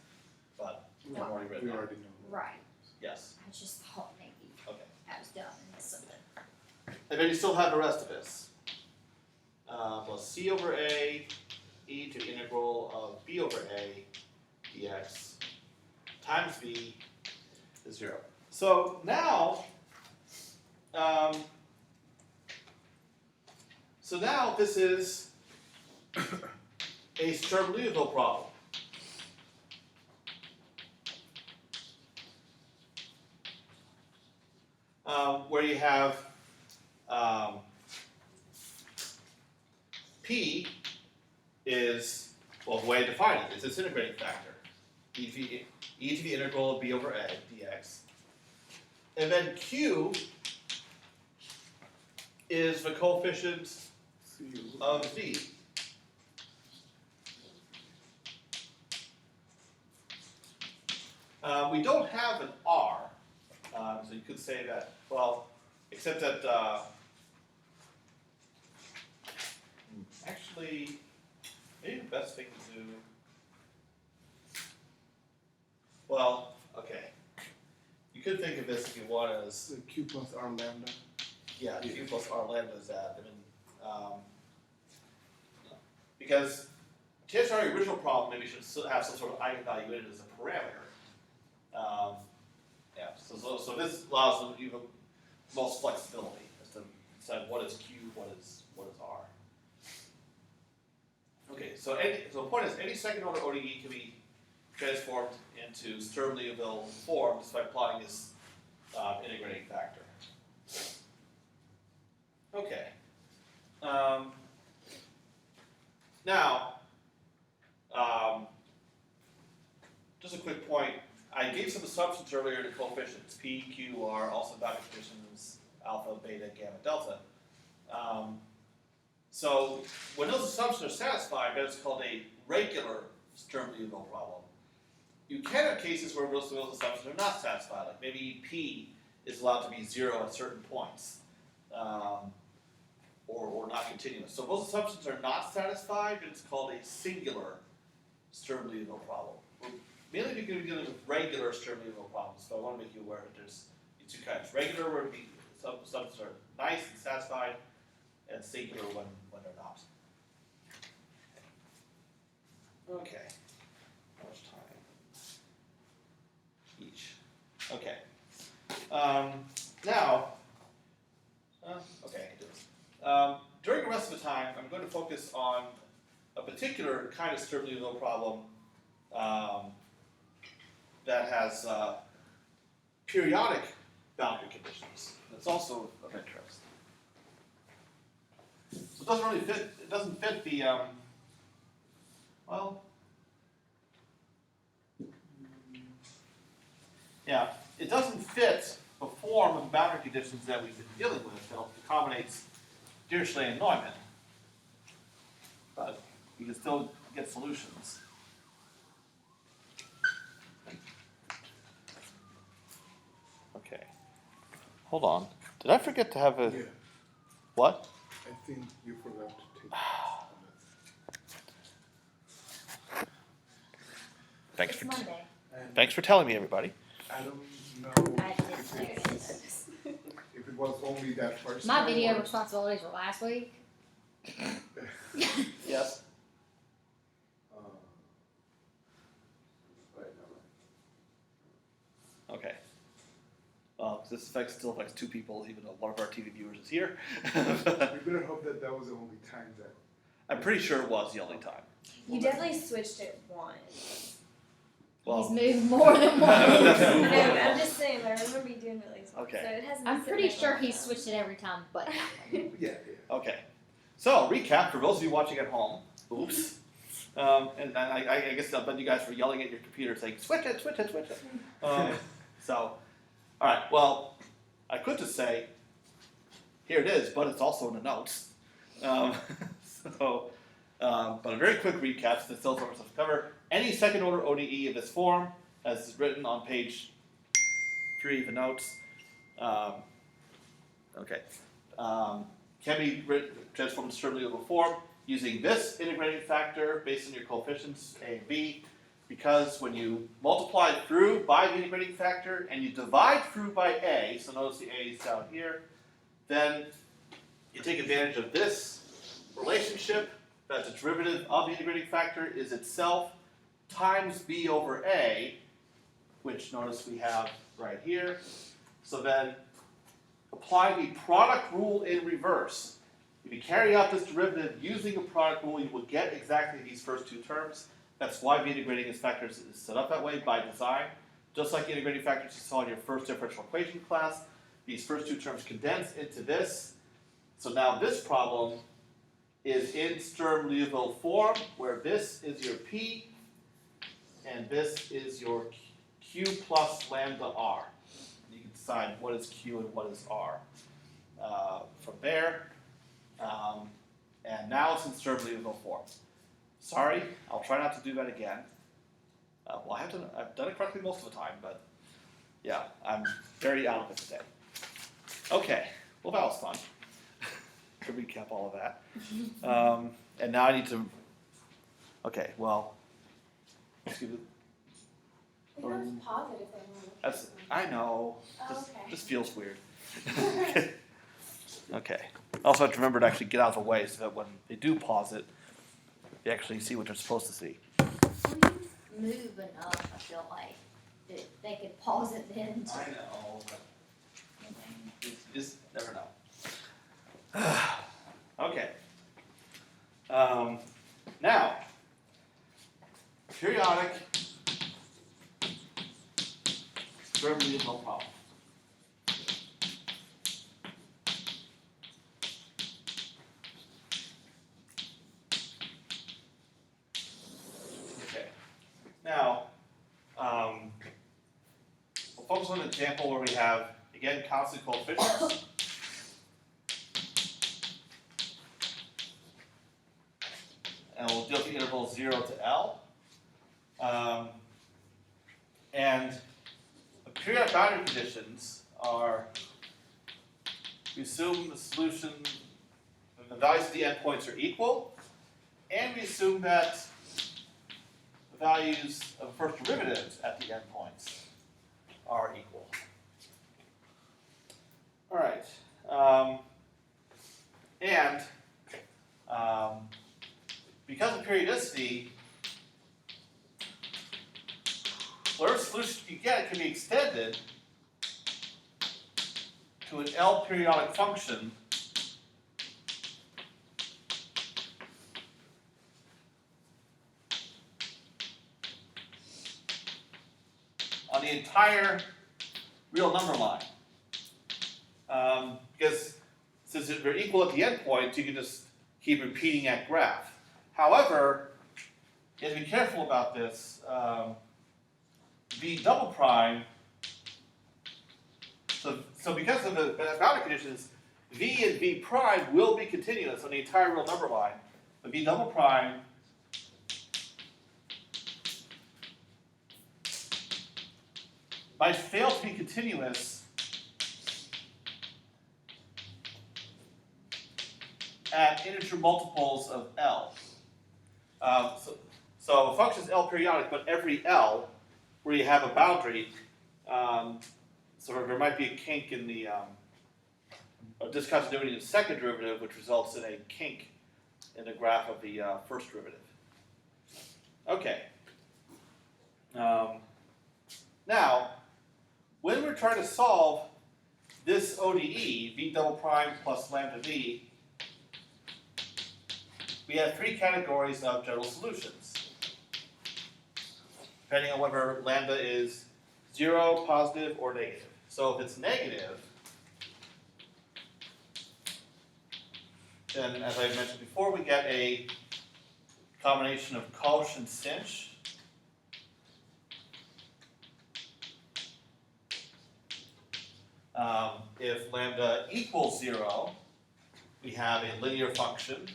But I've already written We that. already know. Right. Yes. I just thought maybe Okay. I was dumb and missed something. And then you still have the rest of this. Plus c over a e to the integral of b over a dx times v is 0. So now, this is a Sturm-Liouville problem. Where you have P is, well, the way I define it is its integrating factor, e to the integral of b over a dx. And then Q is the coefficient of v. We don't have an R, so you could say that, well, except that, actually, maybe the best thing to do, well, okay. You could think of this if you want as, The Q plus R lambda. yeah, Q plus R lambda is that. I mean, because to answer our original problem, maybe you should still have some sort of eigenvalue in it as a parameter. Yeah, so this allows them even most flexibility as to decide what is Q, what is R. Okay, so the point is any second order ODE can be transformed into Sturm-Liouville form just by plotting this integrating factor. Okay. Now, just a quick point. I gave some assumptions earlier to coefficients, P, Q, R, also boundary conditions, alpha, beta, gamma, delta. So when those assumptions are satisfied, that is called a regular Sturm-Liouville problem. You can have cases where most of those assumptions are not satisfied, like maybe P is allowed to be 0 at certain points, or not continuous. So if those assumptions are not satisfied, it's called a singular Sturm-Liouville problem. Mainly because we're dealing with regular Sturm-Liouville problems, so I want to make you aware that there's these two kinds. Regular, where some assumptions are nice and satisfied, and singular when they're not. Okay. How much time? Each. Okay. Now, okay, I can do this. During the rest of the time, I'm going to focus on a particular kind of Sturm-Liouville problem that has periodic boundary conditions. That's also of interest. So it doesn't really fit. It doesn't fit the well. Yeah, it doesn't fit the form of boundary conditions that we've been dealing with that accommodates Dirichlet and Neumann. But you can still get solutions. Okay. Hold on. Did I forget to have a Yeah, what? I think you forgot to take. Thanks It's for Monday. And thanks for telling me, everybody. I don't know I if it was only that first. My time video or- responsibilities were last week. Yes. Right, Okay. This still affects two people, even though one of our TV viewers is here. we better hope that that was the only time that. I'm pretty sure it was the only time. You definitely switched it once. Well, He's moved more than once. I know, I'm just saying, I remember you doing it at least once. Okay. So it hasn't I'm been pretty sitting there sure for a he's while. switched it every time, but Yeah. okay. So, recap for those of you watching at home. Oops. And I guess I bet you guys were yelling at your computer saying, switch it, switch it, switch it. So, all right, well, I could just say, here it is, but it's also in the notes. But a very quick recap, so the still numbers to cover. Any second order ODE of this form, as is written on page 3 of the notes, can be transformed to Sturm-Liouville form using this integrating factor based on your coefficients A and B, because when you multiply through by the integrating factor and you divide through by A, so notice the A is down here, then you take advantage of this relationship that the derivative of the integrating factor is itself times b over a, which notice we have right here. So then apply the product rule in reverse. If you carry out this derivative using a product rule, you will get exactly these first two terms. That's why the integrating factors is set up that way by design. Just like the integrating factors you saw in your first differential equation class, these first two terms condense into this. So now this problem is in Sturm-Liouville form, where this is your P, and this is your Q plus lambda R. You can decide what is Q and what is R from there. And now it's in Sturm-Liouville form. Sorry, I'll try not to do that again. Well, I've done it correctly most of the time, but yeah, I'm very out of it today. Okay, well that was fun. To recap all of that. And now I need to, okay, well, excuse me. They can always pause it if they want. That's, I know, Oh, okay. this feels weird. Okay, also have to remember to actually get out of the way so that when they do pause it, they actually see what they're supposed to see. When you move enough, I feel like that they could pause it then. I know, but you just never know. Okay. Now, periodic Sturm-Liouville problem. Okay. Now, we'll focus on an example where we have, again, constant coefficients. And we'll deal with the interval 0 to L. And the periodic boundary conditions are, we assume the solution, the values of the endpoints are equal, and we assume that the values of first derivatives at the endpoints are equal. All right. Because of periodicity, whatever solution you get can be extended to an L periodic function on the entire real number line. Because since they're equal at the endpoint, you can just keep repeating that graph. However, you have to be careful about this. V double prime, so because of the boundary conditions, V and V prime will be continuous on the entire real number line. But V double prime might fail to be continuous at integer multiples of L. So a function is L periodic, but every L where you have a boundary, so there might be a kink in the discontinuity of the second derivative, which results in a kink in the graph of the first derivative. Okay. Now, when we're trying to solve this ODE, V double prime plus lambda V, we have three categories of general solutions, depending on whether lambda is 0, positive, or negative. So if it's negative, then as I mentioned before, we get a combination of Cauchy and Cinch. If lambda equals 0, we have a linear function.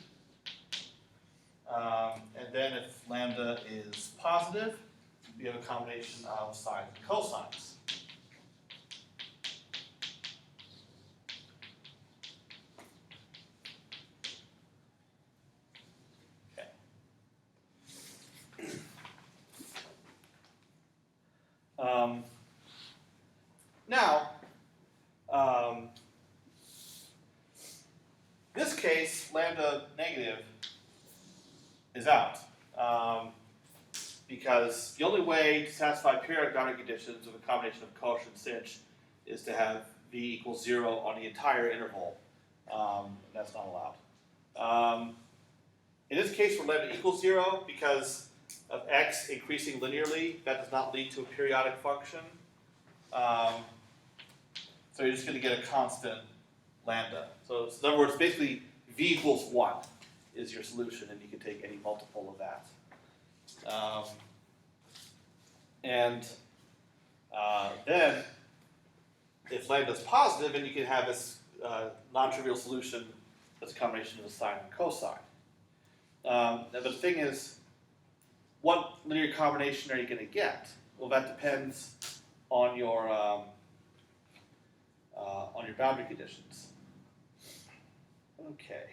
And then if lambda is positive, we have a combination of sines and cosines. Okay. Now, this case, lambda negative is out. Because the only way to satisfy periodic boundary conditions of a combination of Cauchy and Cinch is to have v equals 0 on the entire interval. That's not allowed. In this case, where lambda equals 0, because of x increasing linearly, that does not lead to a periodic function. So you're just going to get a constant lambda. So in other words, basically v equals 1 is your solution, and you can take any multiple of that. Then, if lambda is positive, then you can have this non-trivial solution that's a combination of the sine and cosine. But the thing is, what linear combination are you going to get? Well, that depends on your boundary conditions. Okay,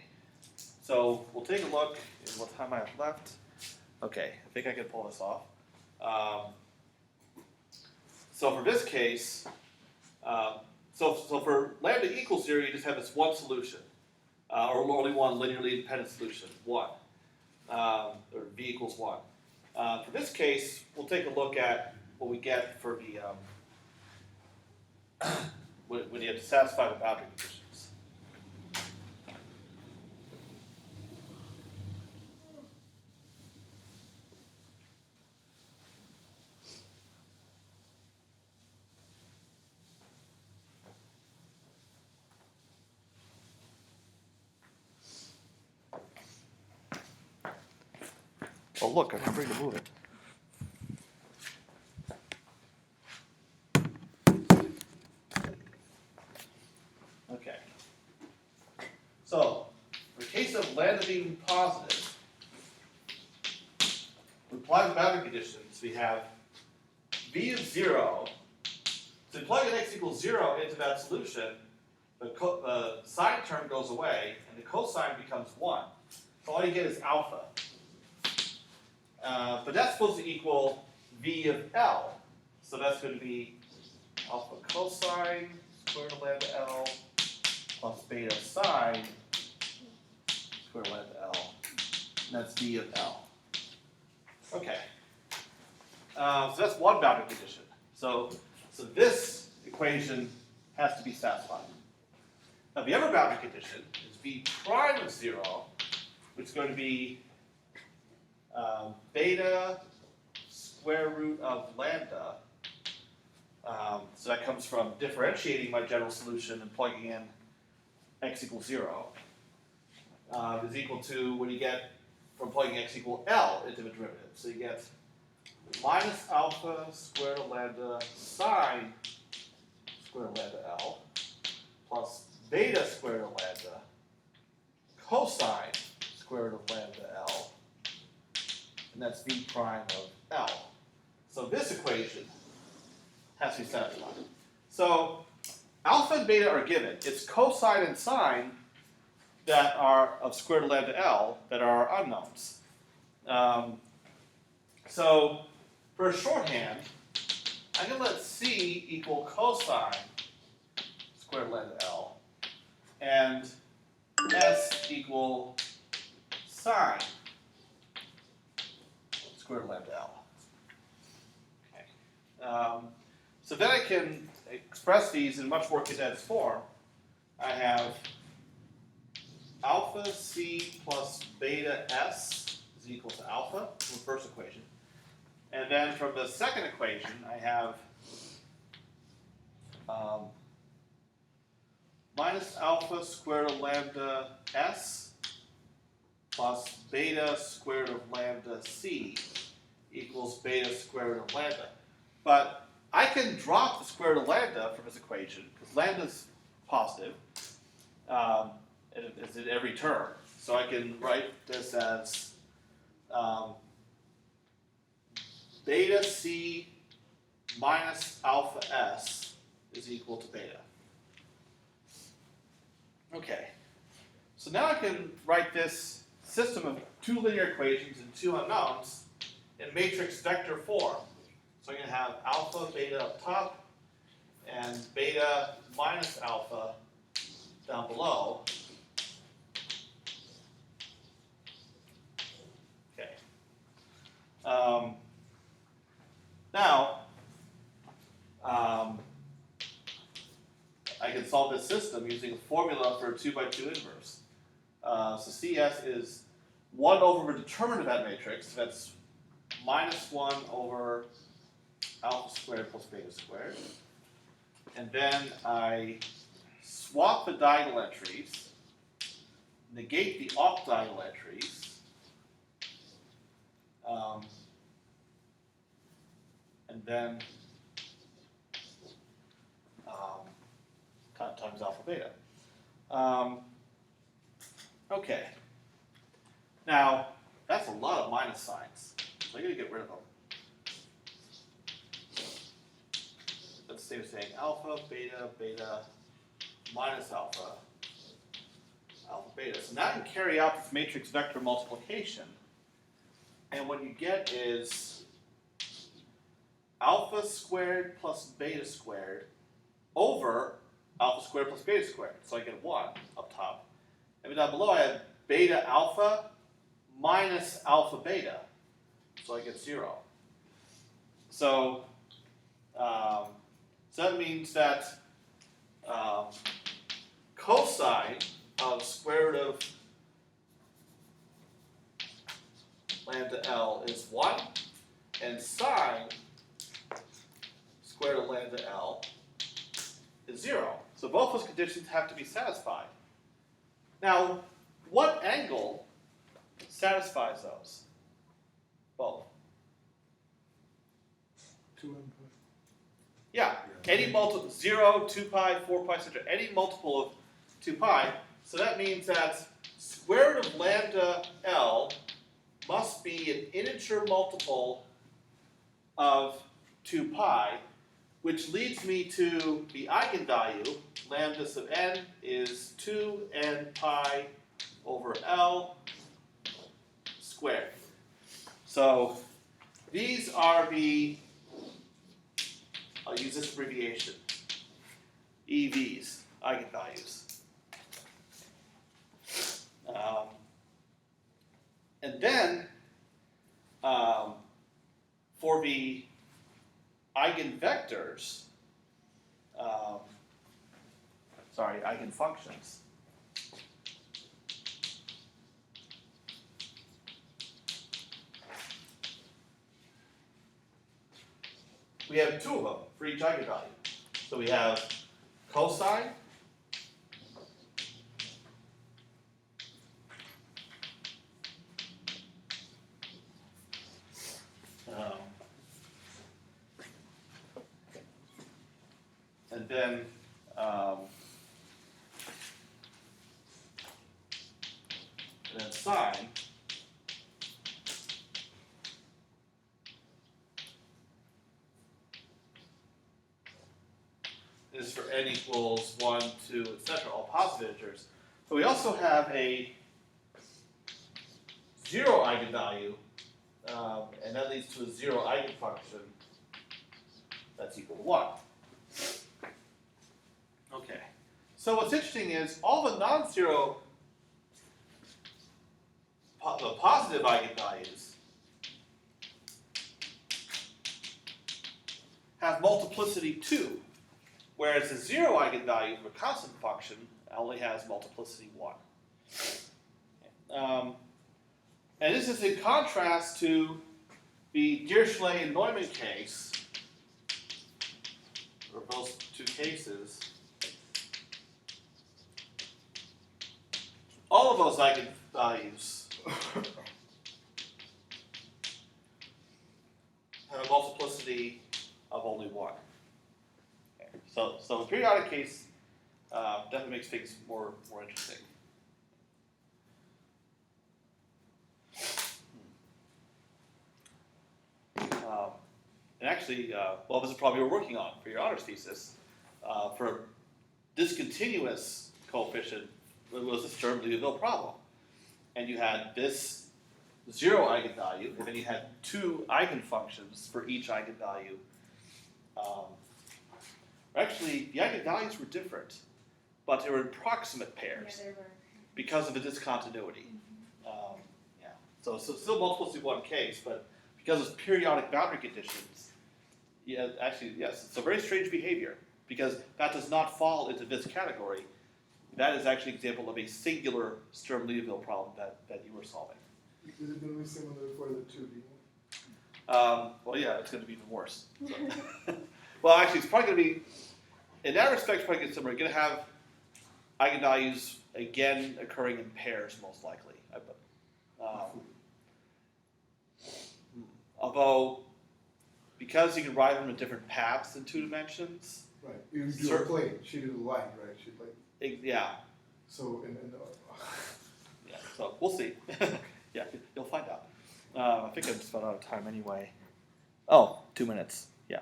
so we'll take a look at what time I have left. Okay, I think I can pull this off. So for this case, so for lambda equals 0, you just have this one solution, or only one linearly independent solution, 1, or v equals 1. For this case, we'll take a look at what we get for the when you have to satisfy the boundary conditions. Oh look, I can bring to move it. Okay. So, for the case of lambda being positive, we apply the boundary conditions. We have v of 0. So, plug in x equals 0 into that solution, the sine term goes away, and the cosine becomes 1. So all you get is alpha. But that's supposed to equal v of L. So that's going to be alpha cosine square root of lambda L plus beta sine square root of lambda L. And that's v of L. Okay. So that's one boundary condition. So this equation has to be satisfied. Now the other boundary condition is v prime of 0, which is going to be beta square root of lambda. So that comes from differentiating my general solution and plugging in x equals 0. Is equal to when you get from plugging x equal L into the derivative. So you get minus alpha square root of lambda sine square root of lambda L plus beta square root of lambda cosine square root of lambda L. And that's v prime of L. So this equation has to be satisfied. So alpha and beta are given. It's cosine and sine that are of square root of lambda L that are unknowns. So for a shorthand, I can let C equal cosine square root of lambda L and S equal sine square root of lambda L. Okay. So then I can express these in a much more condensed form. I have alpha C plus beta S is equal to alpha from the first equation. And then from the second equation, I have minus alpha square root of lambda S plus beta square root of lambda C equals beta square root of lambda. But I can drop the square root of lambda from this equation because lambda is positive. It's in every term. So I can write this as beta C minus alpha S is equal to beta. Okay. So now I can write this system of two linear equations and two unknowns in matrix vector form. So I'm going to have alpha, beta up top, and beta minus alpha down below. Now, I can solve this system using a formula for a 2 by 2 inverse. So CS is 1 over the determinant of that matrix, that's minus 1 over alpha squared plus beta squared. And then I swap the diagonal entries, negate the off diagonal entries, and then times alpha beta. Okay. Now, that's a lot of minus signs, so I gotta get rid of them. Let's say we're saying alpha, beta, beta, minus alpha, alpha, beta. So now you can carry out this matrix vector multiplication, and what you get is alpha squared plus beta squared over alpha squared plus beta squared. So I get 1 up top. And down below I have beta alpha minus alpha beta. So I get 0. So, so that means that cosine of square root of lambda L is 1, and sine square root of lambda L is 0. So both those conditions have to be satisfied. Now, what angle satisfies those? Both. 2 and Yeah, any multiple, 0, 2 pi, 4 pi, etc., any multiple of 2 pi. So that means that square root of lambda L must be an integer multiple of 2 pi, which leads me to the eigenvalue, lambda sub n is 2n pi over L squared. So these are the, I'll use this abbreviation, EVs, eigenvalues. And then for the eigenvectors, eigenfunctions. We have 2 of them for each eigenvalue. So we have cosine and then sine is for n equals 1, 2, etc., all positive integers. But we also have a 0 eigenvalue, and that leads to a 0 eigenfunction that's equal to 1. Okay. So what's interesting is all the non-zero, the positive eigenvalues have multiplicity 2, whereas the 0 eigenvalue of a constant function only has multiplicity 1. And this is in contrast to the Dirichlet and Neumann case, or those 2 cases. All of those eigenvalues have a multiplicity of only 1. Okay. So the periodic case definitely makes things more interesting. And actually, well, this is probably what you're working on for your honors thesis. For a discontinuous coefficient, it was a Sturm Liouville problem. And you had this 0 eigenvalue, and then you had 2 eigenfunctions for each eigenvalue. Actually, the eigenvalues were different, but they were in proximate pairs because of the discontinuity. Yeah. So still multiplicity 1 case, but because of periodic boundary conditions, yeah, actually, yes, it's a very strange behavior, because that does not fall into this category. That is actually an example of a singular Sturm-Liouville problem that you were solving. Is it gonna be similar for the 2D Well, yeah, it's going to be even worse. So. Well, actually, it's probably going to be, in that respect, it's probably going to be similar. You're going to have eigenvalues again occurring in pairs, most likely. Although, because you can write them in different paths in 2 dimensions. Right. You do a plane. She did a line, right? She like. Yeah. So Yeah. So we'll see. Yeah, you'll find out. I think I'm just about out of time anyway. Oh, 2 minutes. Yeah.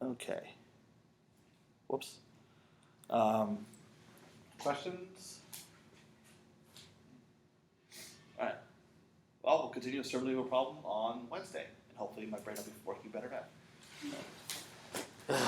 Okay. Whoops. Questions? All right. Well, we'll continue a Sturm-Liouville problem on Wednesday, and hopefully my brain will be working better now.